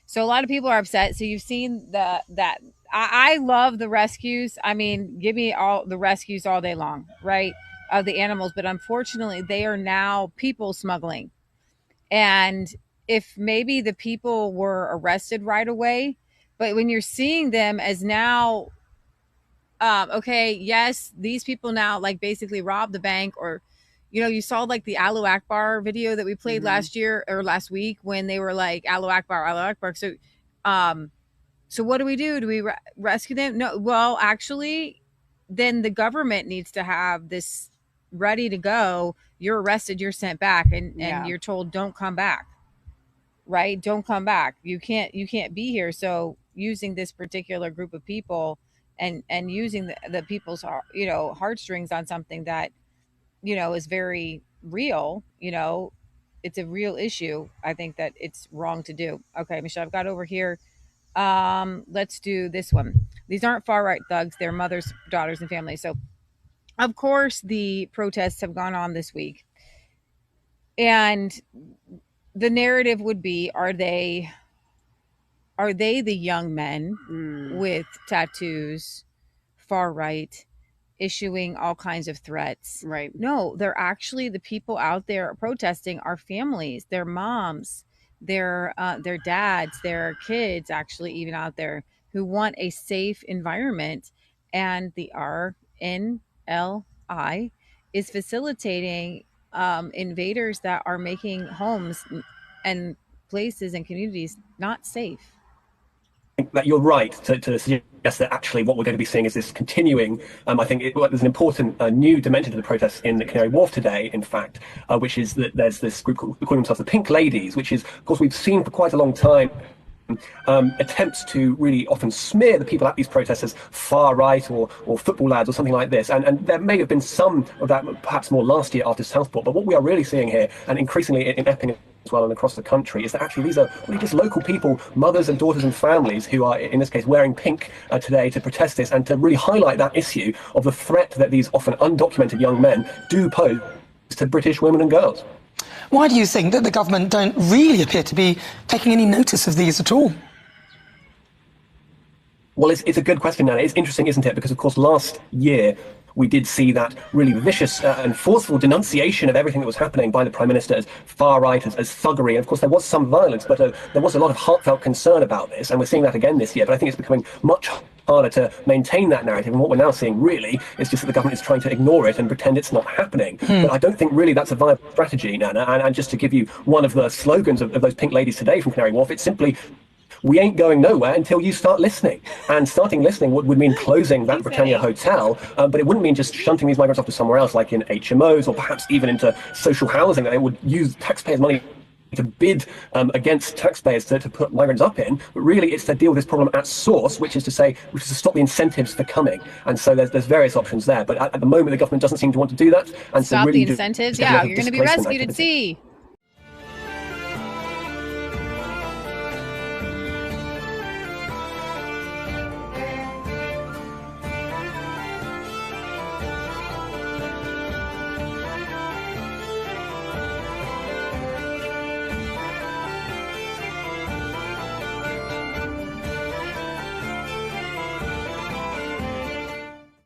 So a lot of people are upset. So you've seen that I love the rescues. I mean, give me all the rescues all day long, right? Of the animals. But unfortunately, they are now people smuggling. And if maybe the people were arrested right away, but when you're seeing them as now, okay, yes, these people now like basically robbed the bank, or you saw like the Allahu Akbar video that we played last year or last week when they were like Allahu Akbar, Allahu Akbar. So what do we do? Do we rescue them? No. Well, actually, then the government needs to have this ready to go. You're arrested, you're sent back, and you're told don't come back. Right? Don't come back. You can't be here. So using this particular group of people and using the people's heartstrings on something that is very real, it's a real issue. I think that it's wrong to do. Okay, Michelle, I've got over here. Let's do this one. These aren't far-right thugs. They're mothers, daughters, and families. So, of course, the protests have gone on this week. And the narrative would be, are they the young men with tattoos, far-right, issuing all kinds of threats? Right. No, they're actually the people out there protesting are families, their moms, their dads, their kids, actually even out there who want a safe environment. And the RNLI is facilitating invaders that are making homes and places and communities not safe. That you're right to suggest that actually what we're going to be seeing is this continuing. I think there's an important new dimension to the protests in the Canary Wharf today, in fact, which is that there's this group calling themselves the Pink Ladies, which is, of course, we've seen for quite a long time attempts to really often smear the people at these protests as far right or football lads or something like this. And there may have been some of that perhaps more last year after Southport. But what we are really seeing here, and increasingly in Epping as well and across the country, is that actually these are really just local people, mothers and daughters and families, who are in this case wearing pink today to protest this and to really highlight that issue of the threat that these often undocumented young men do pose to British women and girls. Why do you think that the government don't really appear to be taking any notice of these at all? Well, it's a good question, Nana. It's interesting, isn't it? Because, of course, last year we did see that really vicious and forceful denunciation of everything that was happening by the Prime Minister as far-right, as thuggery. And, of course, there was some violence, but there was a lot of heartfelt concern about this. And we're seeing that again this year. But I think it's becoming much harder to maintain that narrative. And what we're now seeing, really, is just that the government is trying to ignore it and pretend it's not happening. But I don't think, really, that's a viable strategy, Nana. And just to give you one of the slogans of those pink ladies today from Canary Wharf, it's simply, we ain't going nowhere until you start listening. And starting listening would mean closing that Britannia hotel, but it wouldn't mean just shunting these migrants off to somewhere else, like in HMOs or perhaps even into social housing that they would use taxpayers' money to bid against taxpayers to put migrants up in. But really, it's to deal with this problem at source, which is to stop the incentives for coming. And so there's various options there. But at the moment, the government doesn't seem to want to do that. And Stop so really the incentives? Yeah, you're going to be rescued at sea.